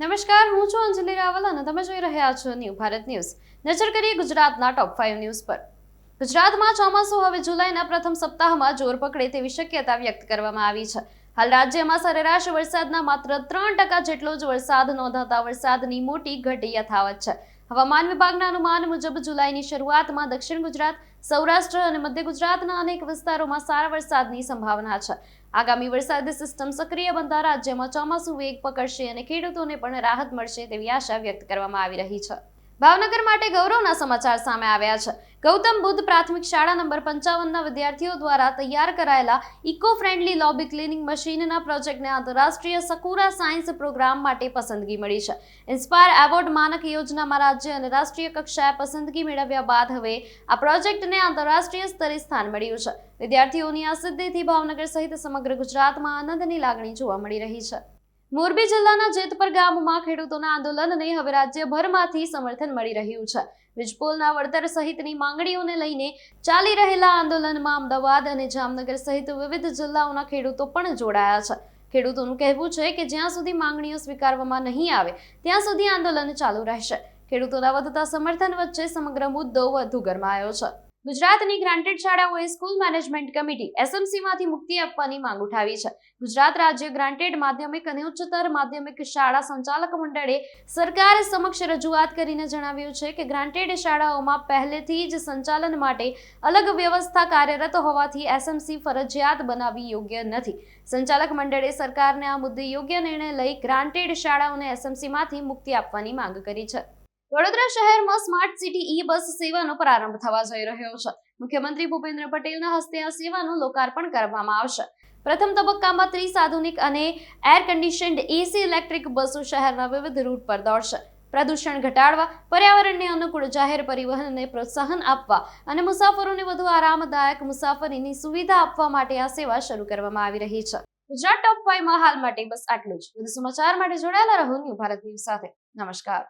નમસ્કાર, હું છું અંજલિ રાવલ અને તમે જોઈ રહ્યા છો ન્યૂ ભારત ન્યૂઝ. નજર કરીએ ગુજરાતના ટોપ 5 ન્યૂઝ પર. ગુજરાતમાં ચોમાસું હવે જુલાઈના પ્રથમ સપ્તાહમાં જોર પકડે તેવી શક્યતા વ્યક્ત કરવામાં આવી છે. હાલ રાજ્યમાં સરેરાશ વરસાદના માત્ર 3% જેટલો જ વરસાદ નોંધાતા વરસાદની મોટી ઘટ યથાવત છે. હવામાન વિભાગના અનુમાન મુજબ જુલાઈની શરૂઆતમાં દક્ષિણ ગુજરાત, સૌરાષ્ટ્ર અને મધ્ય ગુજરાતના અનેક વિસ્તારોમાં સારા વરસાદની સંભાવના છે. આગામી વરસાદી સિસ્ટમ સક્રિય બનતા રાજ્યમાં ચોમાસું વેગ પકડશે અને ખેડૂતોને પણ રાહત મળશે તેવી આશા વ્યક્ત કરવામાં આવી રહી છે. ભાવનગર માટે ગૌરવના સમાચાર સામે આવ્યા છે. ગૌતમ બુદ્ધ પ્રાથમિક શાળા નંબર 55ના વિદ્યાર્થીઓ દ્વારા તૈયાર કરાયેલા ઇકો ફ્રેન્ડલી લોબી ક્લીનિંગ મશીનના પ્રોજેક્ટને આંતરરાષ્ટ્રીય સકુરા સાયન્સ પ્રોગ્રામ માટે પસંદગી મળી છે. ઇન્સ્પાયર એવોર્ડ માનક યોજનામાં રાજ્ય અને રાષ્ટ્રીય કક્ષાએ પસંદગી મેળવ્યા બાદ હવે આ પ્રોજેક્ટને આંતરરાષ્ટ્રીય સ્તરે સ્થાન મળ્યું છે. વિદ્યાર્થીઓની આ સિદ્ધિથી ભાવનગર સહિત સમગ્ર ગુજરાતમાં આનંદની લાગણી જોવા મળી રહી છે. મોરબી જિલ્લાના જેતપર ગામમાં ખેડૂતોના આંદોલનને હવે રાજ્યભરમાંથી સમર્થન મળી રહ્યું છે. વીજપોલના વળતર સહિતની માંગણીઓને લઈને ચાલી રહેલા આંદોલનમાં અમદાવાદ અને જામનગર સહિત વિવિધ જિલ્લાઓના ખેડૂતો પણ જોડાયા છે. ખેડૂતોનું કહેવું છે કે જ્યાં સુધી માંગણીઓ સ્વીકારવામાં નહીં આવે ત્યાં સુધી આંદોલન ચાલુ રહેશે. ખેડૂતોના વધતા સમર્થન વચ્ચે સમગ્ર મુદ્દો વધુ ગરમાયો છે. ગુજરાતની ગ્રાન્ટેડ શાળાઓએ સ્કૂલ મેનેજમેન્ટ કમિટી એસએમસીમાંથી મુક્તિ આપવાની માંગ ઉઠાવી છે. ગુજરાત રાજ્ય ગ્રાન્ટેડ માધ્યમિક અને ઉચ્ચતર માધ્યમિક શાળા સંચાલક મંડળે સરકાર સમક્ષ રજૂઆત કરીને જણાવ્યું છે કે ગ્રાન્ટેડ શાળાઓમાં પહેલેથી જ સંચાલન માટે અલગ વ્યવસ્થા કાર્યરત હોવાથી એસએમસી ફરજિયાત બનાવવી યોગ્ય નથી. સંચાલક મંડળે સરકારને આ મુદ્દે યોગ્ય નિર્ણય લઈ ગ્રાન્ટેડ શાળાઓને એસએમસીમાંથી મુક્તિ આપવાની માંગ કરી છે. વડોદરા શહેરમાં સ્માર્ટ સિટી ઈ-બસ સેવાનો પ્રારંભ થવા જઈ રહ્યો છે. મુખ્યમંત્રી ભૂપેન્દ્ર પટેલના હસ્તે આ સેવાનું લોકાર્પણ કરવામાં આવશે. પ્રથમ તબક્કામાં 30 આધુનિક અને એર કન્ડિશન્ડ એસી ઇલેક્ટ્રિક બસો શહેરના વિવિધ રૂટ પર દોડશે. પ્રદૂષણ ઘટાડવા, પર્યાવરણને અનુકૂળ જાહેર પરિવહનને પ્રોત્સાહન આપવા અને મુસાફરોને વધુ આરામદાયક મુસાફરીની સુવિધા આપવા માટે આ સેવા શરૂ કરવામાં આવી રહી છે. ગુજરાત ટોપ 5 માં હાલ માટે બસ આટલું જ. વધુ સમાચાર માટે જોડાયેલા રહો ન્યૂ ભારત ન્યૂઝ સાથે. નમસ્કાર.